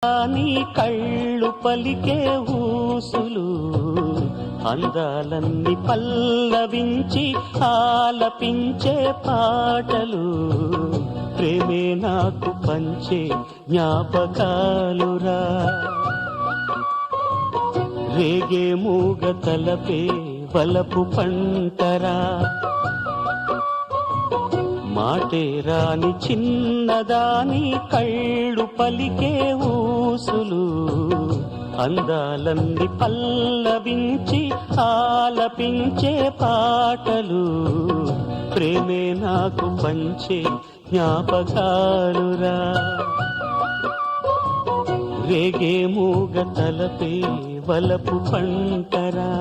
నీ కళ్ళు పలికే ఊసులు అందాలన్నీ పల్లవించి ఆలపించే పాటలు ప్రేమే నాకు పంచే జ్ఞాపకాలురా రేగే మూగ తలపే వలపు పంటరా మాటే రాని చిన్నదాని కళ్ళు పలికే ఊసులు అందాలన్నీ పల్లవించి ఆలపించే పాటలు ప్రేమే నాకు పంచే జ్ఞాపకాలురా రేగే మూగ తలపే వలపు పంటరా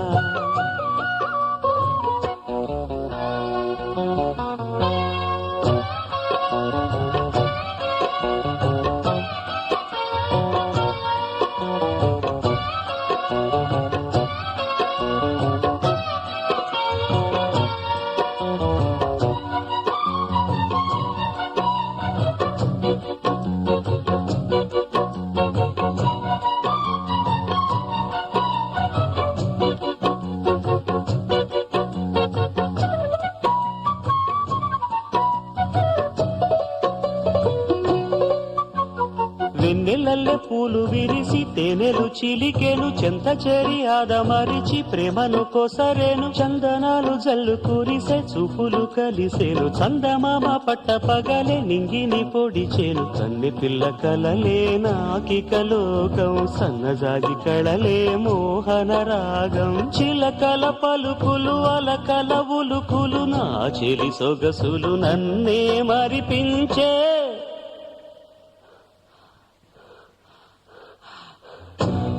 వెన్నెలల్లె పూలు విరిసి తేనెలు చిలికెను చెంత చేరి ఆదమరిచి ప్రేమను కోసరేను చందనాలు జల్లు కురిసే చూపులు కలిసేను చందమామ పట్ట పగలే నింగిని పొడిచేను కన్నె పిల్ల కలలే నాకిక లోకం సన్నజాజి కళలే మోహన రాగం చిలకల పలుకులు అలకల ఉలుకులు నా చెలి సొగసులు నన్నే మరిపించే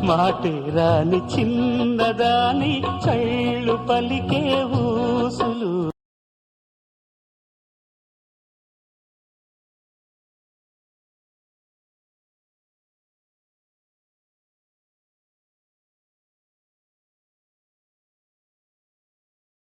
మాటే రాని చిన్నదాని కళ్ళు పలికే ఊసులు